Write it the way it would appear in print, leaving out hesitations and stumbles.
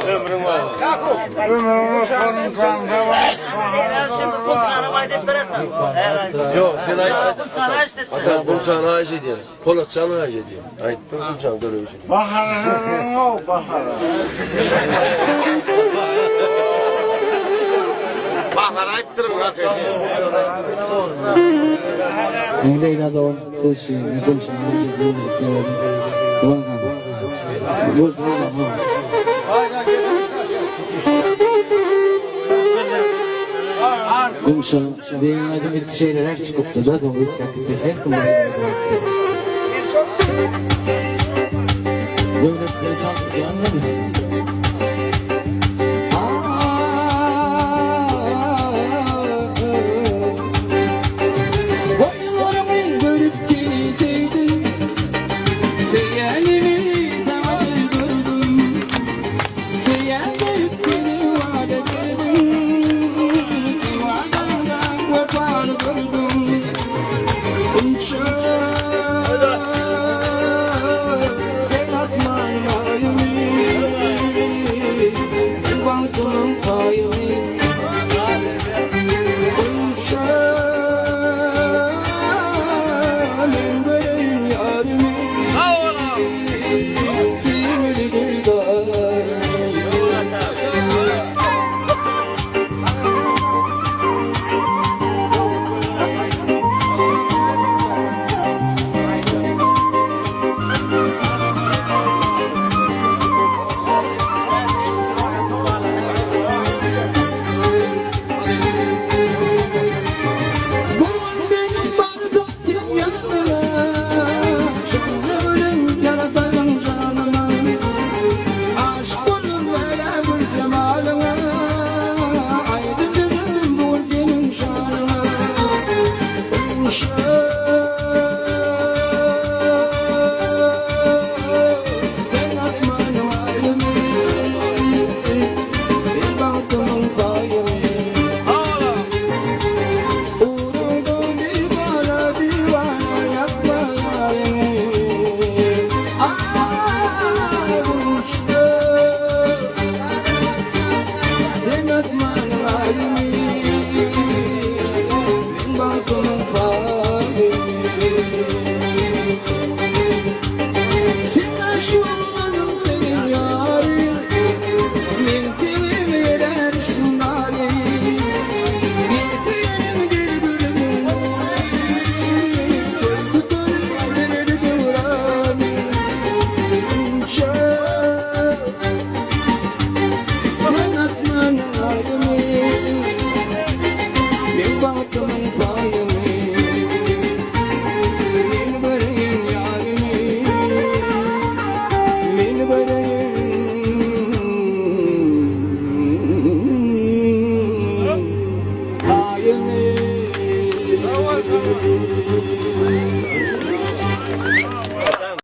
Ömrüm var. Yok, ben ata Burçan'a ayş ediyor. Polatçan'a ayş ediyor. Ayıttım Burçan'a böyle bir şey. Baharın o baharın. Bahar ayıttırım bırak. Leyla da on kılıçı, ne kılıçı, ne kılıçı, Duvan kanka. Yok, Gümüşü, dünyada bir şeyler çıkıp da zaten bu takipte her kumları devletleri çaldık ya, anladın mı? About the